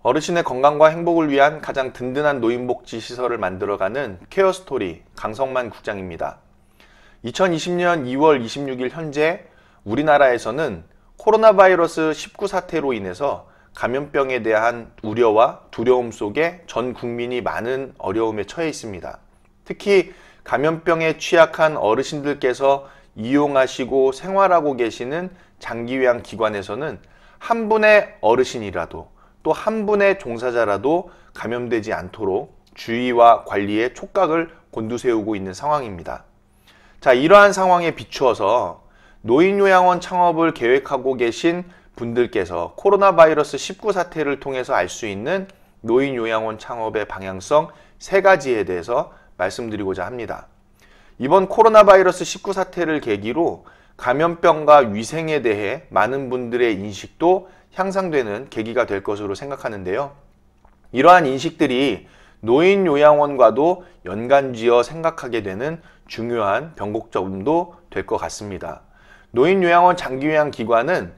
어르신의 건강과 행복을 위한 가장 든든한 노인복지 시설을 만들어가는 케어스토리 강성만 국장입니다. 2020년 2월 26일 현재 우리나라에서는 코로나 바이러스 19 사태로 인해서 감염병에 대한 우려와 두려움 속에 전 국민이 많은 어려움에 처해 있습니다. 특히 감염병에 취약한 어르신들께서 이용하시고 생활하고 계시는 장기요양 기관에서는 한 분의 어르신이라도 또 한 분의 종사자라도 감염되지 않도록 주의와 관리에 촉각을 곤두세우고 있는 상황입니다. 자, 이러한 상황에 비추어서 노인요양원 창업을 계획하고 계신 분들께서 코로나 바이러스 19 사태를 통해서 알 수 있는 노인요양원 창업의 방향성 3가지에 대해서 말씀드리고자 합니다. 이번 코로나 바이러스 19 사태를 계기로 감염병과 위생에 대해 많은 분들의 인식도 향상되는 계기가 될 것으로 생각하는데요. 이러한 인식들이 노인요양원과도 연관지어 생각하게 되는 중요한 변곡점도 될 것 같습니다. 노인요양원 장기요양기관은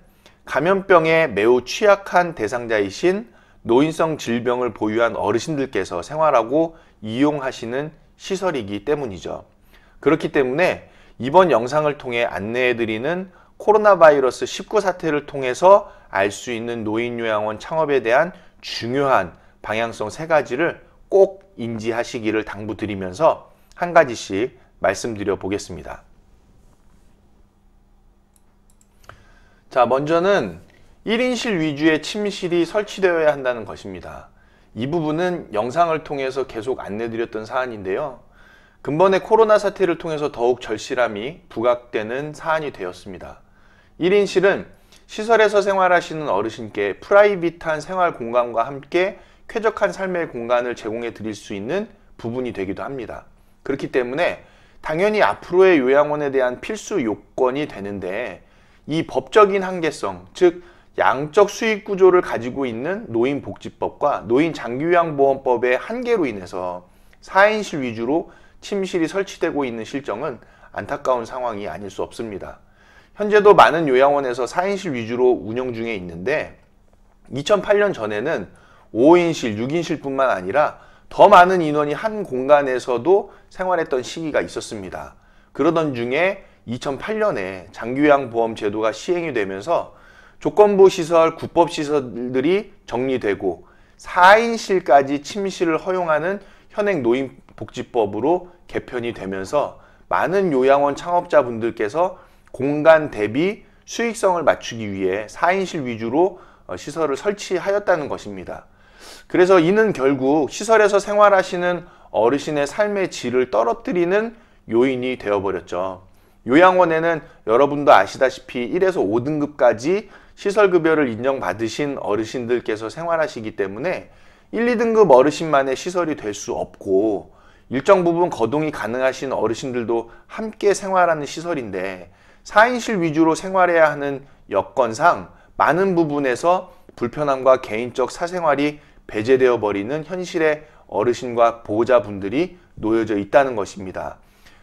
감염병에 매우 취약한 대상자이신 노인성 질병을 보유한 어르신들께서 생활하고 이용하시는 시설이기 때문이죠. 그렇기 때문에 이번 영상을 통해 안내해드리는 코로나 바이러스 19 사태를 통해서 알 수 있는 노인요양원 창업에 대한 중요한 방향성 3가지를 꼭 인지하시기를 당부드리면서 한 가지씩 말씀드려 보겠습니다. 자, 먼저는 1인실 위주의 침실이 설치되어야 한다는 것입니다. 이 부분은 영상을 통해서 계속 안내드렸던 사안인데요. 근본의 코로나 사태를 통해서 더욱 절실함이 부각되는 사안이 되었습니다. 1인실은 시설에서 생활하시는 어르신께 프라이빗한 생활 공간과 함께 쾌적한 삶의 공간을 제공해 드릴 수 있는 부분이 되기도 합니다. 그렇기 때문에 당연히 앞으로의 요양원에 대한 필수 요건이 되는데 이 법적인 한계성, 즉 양적 수익 구조를 가지고 있는 노인복지법과 노인장기요양보험법의 한계로 인해서 4인실 위주로 침실이 설치되고 있는 실정은 안타까운 상황이 아닐 수 없습니다. 현재도 많은 요양원에서 4인실 위주로 운영 중에 있는데 2008년 전에는 5인실, 6인실 뿐만 아니라 더 많은 인원이 한 공간에서도 생활했던 시기가 있었습니다. 그러던 중에 2008년에 장기요양보험 제도가 시행이 되면서 조건부 시설, 국법 시설들이 정리되고 4인실까지 침실을 허용하는 현행 노인복지법으로 개편이 되면서 많은 요양원 창업자분들께서 공간 대비 수익성을 맞추기 위해 4인실 위주로 시설을 설치하였다는 것입니다. 그래서 이는 결국 시설에서 생활하시는 어르신의 삶의 질을 떨어뜨리는 요인이 되어버렸죠. 요양원에는 여러분도 아시다시피 1에서 5등급까지 시설급여를 인정받으신 어르신들께서 생활하시기 때문에 1, 2등급 어르신만의 시설이 될 수 없고 일정 부분 거동이 가능하신 어르신들도 함께 생활하는 시설인데 4인실 위주로 생활해야 하는 여건상 많은 부분에서 불편함과 개인적 사생활이 배제되어 버리는 현실의 어르신과 보호자분들이 놓여져 있다는 것입니다.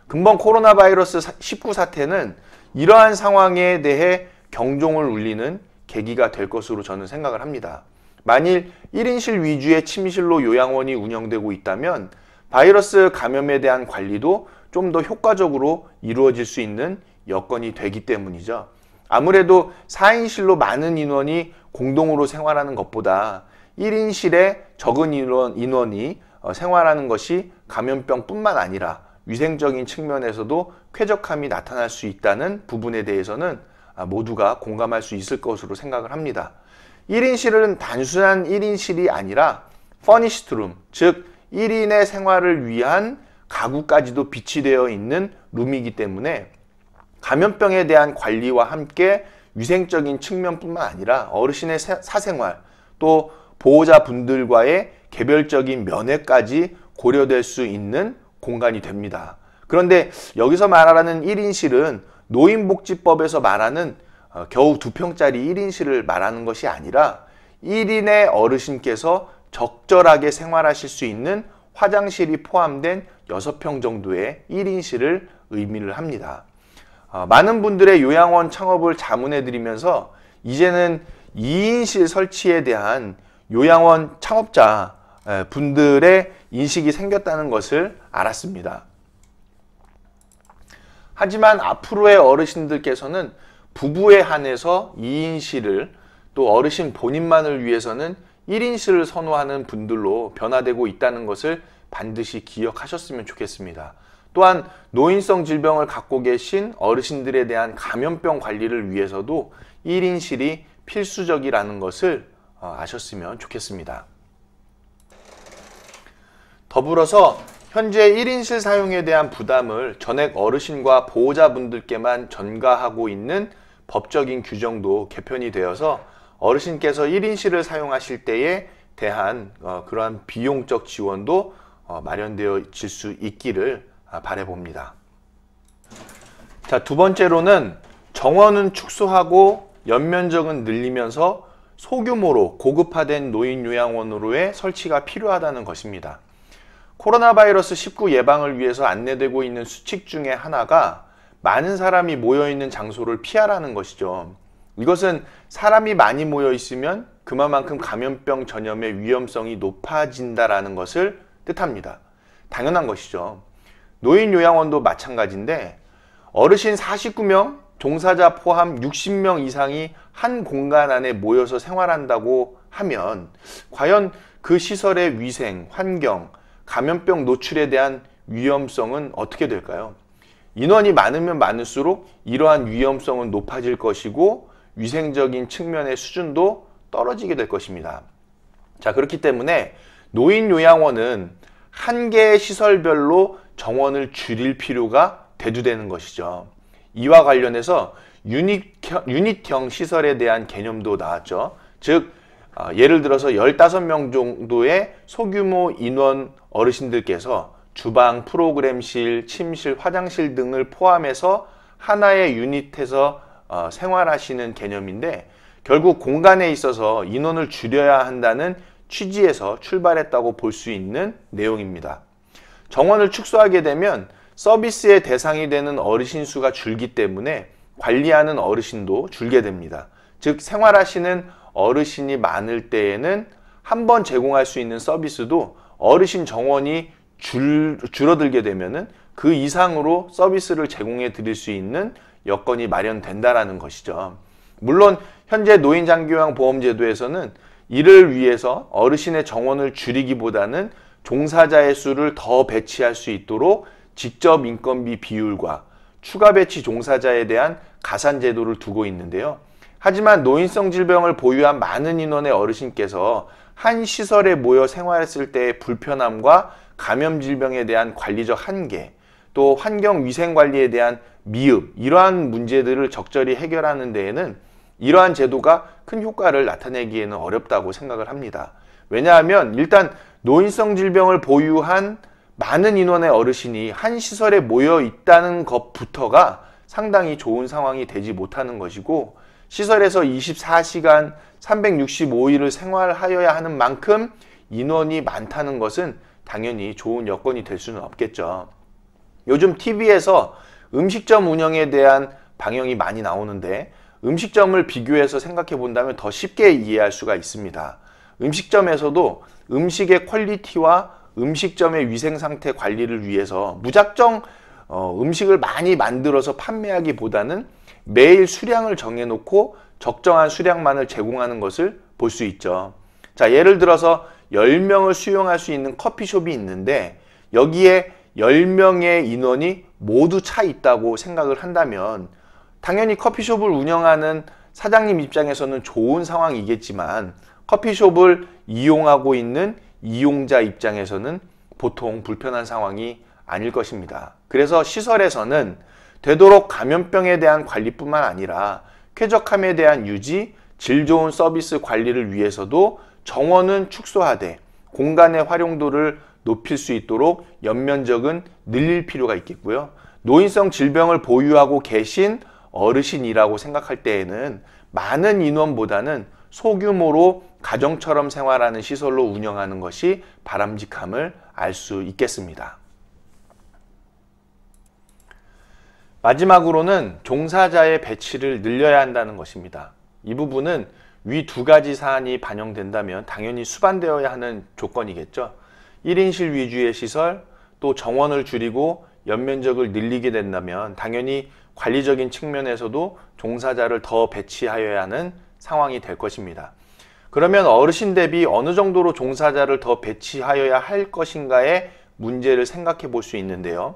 근본 코로나 바이러스 19 사태는 이러한 상황에 대해 경종을 울리는 계기가 될 것으로 저는 생각을 합니다. 만일 1인실 위주의 침실로 요양원이 운영되고 있다면 바이러스 감염에 대한 관리도 좀 더 효과적으로 이루어질 수 있는 여건이 되기 때문이죠. 아무래도 4인실로 많은 인원이 공동으로 생활하는 것보다 1인실에 적은 인원이 생활하는 것이 감염병뿐만 아니라 위생적인 측면에서도 쾌적함이 나타날 수 있다는 부분에 대해서는 모두가 공감할 수 있을 것으로 생각을 합니다. 1인실은 단순한 1인실이 아니라 furnished room, 즉 1인의 생활을 위한 가구까지도 비치되어 있는 룸이기 때문에 감염병에 대한 관리와 함께 위생적인 측면뿐만 아니라 어르신의 사생활 또 보호자분들과의 개별적인 면회까지 고려될 수 있는 공간이 됩니다. 그런데 여기서 말하는 1인실은 노인복지법에서 말하는 겨우 2평짜리 1인실을 말하는 것이 아니라 1인의 어르신께서 적절하게 생활하실 수 있는 화장실이 포함된 6평 정도의 1인실을 의미를 합니다. 많은 분들의 요양원 창업을 자문해 드리면서 이제는 2인실 설치에 대한 요양원 창업자 분들의 인식이 생겼다는 것을 알았습니다. 하지만 앞으로의 어르신들께서는 부부에 한해서 2인실을, 또 어르신 본인만을 위해서는 1인실을 선호하는 분들로 변화되고 있다는 것을 반드시 기억하셨으면 좋겠습니다. 또한 노인성 질병을 갖고 계신 어르신들에 대한 감염병 관리를 위해서도 1인실이 필수적이라는 것을 아셨으면 좋겠습니다. 더불어서 현재 1인실 사용에 대한 부담을 전액 어르신과 보호자분들께만 전가하고 있는 법적인 규정도 개편이 되어서 어르신께서 1인실을 사용하실 때에 대한 그러한 비용적 지원도 마련되어질 수 있기를 바라봅니다. 자, 두 번째로는 정원은 축소하고 연면적은 늘리면서 소규모로 고급화된 노인요양원으로의 설치가 필요하다는 것입니다. 코로나 바이러스 19 예방을 위해서 안내되고 있는 수칙 중에 하나가 많은 사람이 모여있는 장소를 피하라는 것이죠. 이것은 사람이 많이 모여 있으면 그만큼 감염병 전염의 위험성이 높아진다라는 것을 뜻합니다. 당연한 것이죠. 노인 요양원도 마찬가지인데 어르신 49명, 종사자 포함 60명 이상이 한 공간 안에 모여서 생활한다고 하면 과연 그 시설의 위생, 환경, 감염병 노출에 대한 위험성은 어떻게 될까요? 인원이 많으면 많을수록 이러한 위험성은 높아질 것이고 위생적인 측면의 수준도 떨어지게 될 것입니다. 자, 그렇기 때문에 노인 요양원은 한 개의 시설별로 정원을 줄일 필요가 대두되는 것이죠. 이와 관련해서 유닛형 시설에 대한 개념도 나왔죠. 즉 예를 들어서 15명 정도의 소규모 인원 어르신들께서 주방, 프로그램실, 침실, 화장실 등을 포함해서 하나의 유닛에서 생활하시는 개념인데 결국 공간에 있어서 인원을 줄여야 한다는 취지에서 출발했다고 볼 수 있는 내용입니다. 정원을 축소하게 되면 서비스의 대상이 되는 어르신 수가 줄기 때문에 관리하는 어르신도 줄게 됩니다. 즉 생활하시는 어르신이 많을 때에는 한 번 제공할 수 있는 서비스도 어르신 정원이 줄어들게 되면은 그 이상으로 서비스를 제공해 드릴 수 있는 여건이 마련된다라는 것이죠. 물론 현재 노인장기요양보험제도에서는 이를 위해서 어르신의 정원을 줄이기보다는 종사자의 수를 더 배치할 수 있도록 직접 인건비 비율과 추가 배치 종사자에 대한 가산 제도를 두고 있는데요. 하지만 노인성 질병을 보유한 많은 인원의 어르신께서 한 시설에 모여 생활했을 때의 불편함과 감염 질병에 대한 관리적 한계, 또 환경 위생 관리에 대한 미흡, 이러한 문제들을 적절히 해결하는 데에는 이러한 제도가 큰 효과를 나타내기에는 어렵다고 생각을 합니다. 왜냐하면 일단 노인성 질병을 보유한 많은 인원의 어르신이 한 시설에 모여 있다는 것부터가 상당히 좋은 상황이 되지 못하는 것이고, 시설에서 24시간 365일을 생활하여야 하는 만큼 인원이 많다는 것은 당연히 좋은 여건이 될 수는 없겠죠. 요즘 TV에서 음식점 운영에 대한 방영이 많이 나오는데 음식점을 비교해서 생각해 본다면 더 쉽게 이해할 수가 있습니다. 음식점에서도 음식의 퀄리티와 음식점의 위생 상태 관리를 위해서 무작정 음식을 많이 만들어서 판매하기보다는 매일 수량을 정해놓고 적정한 수량만을 제공하는 것을 볼 수 있죠. 자, 예를 들어서 10명을 수용할 수 있는 커피숍이 있는데 여기에 10명의 인원이 모두 차 있다고 생각을 한다면 당연히 커피숍을 운영하는 사장님 입장에서는 좋은 상황이겠지만 커피숍을 이용하고 있는 이용자 입장에서는 보통 불편한 상황이 아닐 것입니다. 그래서 시설에서는 되도록 감염병에 대한 관리뿐만 아니라 쾌적함에 대한 유지, 질 좋은 서비스 관리를 위해서도 정원은 축소하되 공간의 활용도를 높일 수 있도록 연면적은 늘릴 필요가 있겠고요. 노인성 질병을 보유하고 계신 어르신이라고 생각할 때에는 많은 인원보다는 소규모로 가정처럼 생활하는 시설로 운영하는 것이 바람직함을 알 수 있겠습니다. 마지막으로는 종사자의 배치를 늘려야 한다는 것입니다. 이 부분은 위 두 가지 사안이 반영된다면 당연히 수반되어야 하는 조건이겠죠. 1인실 위주의 시설, 또 정원을 줄이고 연면적을 늘리게 된다면 당연히 관리적인 측면에서도 종사자를 더 배치하여야 하는 상황이 될 것입니다. 그러면 어르신 대비 어느 정도로 종사자를 더 배치하여야 할 것인가의 문제를 생각해 볼 수 있는데요.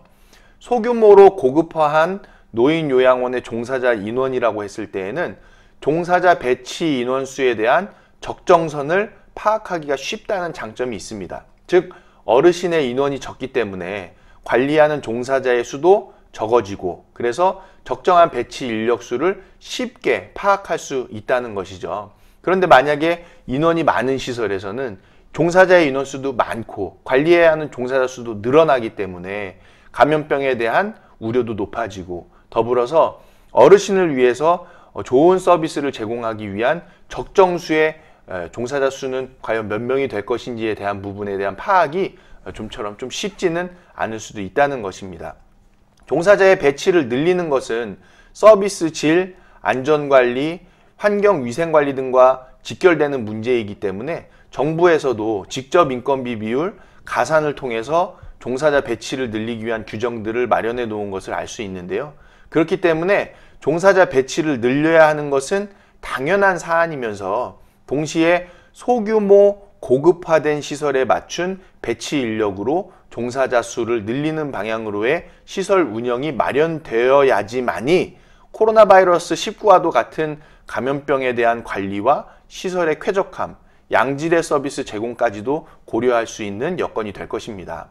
소규모로 고급화한 노인요양원의 종사자 인원이라고 했을 때에는 종사자 배치 인원수에 대한 적정선을 파악하기가 쉽다는 장점이 있습니다. 즉 어르신의 인원이 적기 때문에 관리하는 종사자의 수도 적어지고 그래서 적정한 배치 인력수를 쉽게 파악할 수 있다는 것이죠. 그런데 만약에 인원이 많은 시설에서는 종사자의 인원수도 많고 관리해야 하는 종사자 수도 늘어나기 때문에 감염병에 대한 우려도 높아지고 더불어서 어르신을 위해서 좋은 서비스를 제공하기 위한 적정수의 종사자 수는 과연 몇 명이 될 것인지에 대한 부분에 대한 파악이 좀처럼 좀 쉽지는 않을 수도 있다는 것입니다. 종사자의 배치를 늘리는 것은 서비스 질, 안전관리, 환경위생관리 등과 직결되는 문제이기 때문에 정부에서도 직접 인건비 비율, 가산을 통해서 종사자 배치를 늘리기 위한 규정들을 마련해 놓은 것을 알 수 있는데요. 그렇기 때문에 종사자 배치를 늘려야 하는 것은 당연한 사안이면서 동시에 소규모 고급화된 시설에 맞춘 배치 인력으로 종사자 수를 늘리는 방향으로의 시설 운영이 마련되어야지만이 코로나 바이러스 19와도 같은 감염병에 대한 관리와 시설의 쾌적함, 양질의 서비스 제공까지도 고려할 수 있는 여건이 될 것입니다.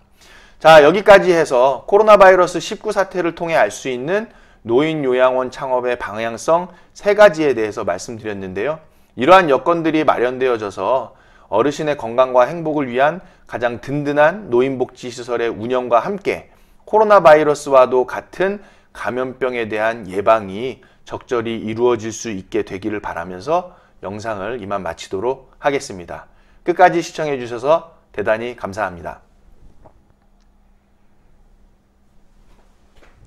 자, 여기까지 해서 코로나 바이러스 19 사태를 통해 알 수 있는 노인요양원 창업의 방향성 3가지에 대해서 말씀드렸는데요. 이러한 여건들이 마련되어져서 어르신의 건강과 행복을 위한 가장 든든한 노인복지시설의 운영과 함께 코로나 바이러스와도 같은 감염병에 대한 예방이 적절히 이루어질 수 있게 되기를 바라면서 영상을 이만 마치도록 하겠습니다. 끝까지 시청해 주셔서 대단히 감사합니다.